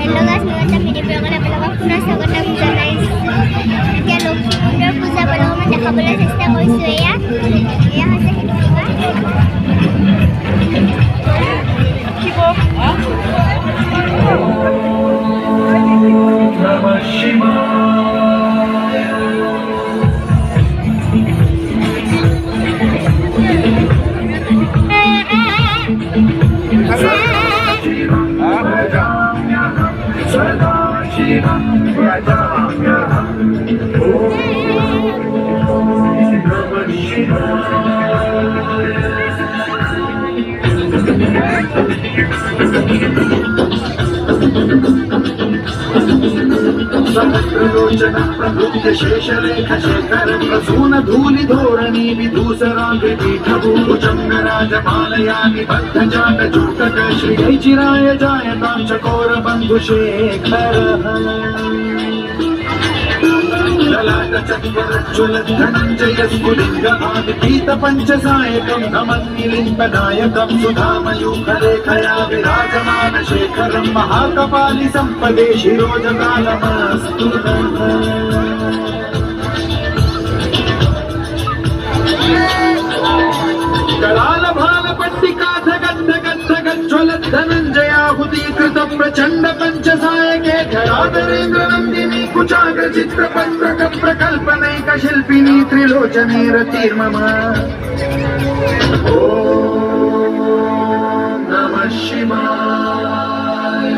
Hello guys, मी आता video बघायला आपल्याला पुन्हा स्वागत आहे तुमचं गाइस. त्या लक्ष्मी पूजा बनव म्हणजे खबर चेष्टा কৰিছো या हसे नमः शिवाय सदा शिवं भजाम्यहम् नमः सहस्रलोचनं प्रभृत्य शेषरेखशेखरं प्रसूनधूलिधोरणी विधूसराङ्गपीठभूभुजं राजमालयानि बद्धजातचूटक श्रियैचिराय जायतां चकोरबन्धुशेखरः ललाटचक्रज्ज्वलद्धनञ्जयस्फुलिङ्गभाविपीतपञ्चसायकं नमन्निलिम्बनायकं सुधामयूखरेखया विराजमानशेखरं महाकपालि सम्पदे शिरोजकालमस्तु धनञ्जयाहुतीकृत प्रचण्ड पञ्चसायके धराधरेन्द्र नन्दिनी कुचाग्र चित्रपत्रक प्रकल्पनैक शिल्पिनी त्रिलोचने रतिर्मम ॐ नमः शिवाय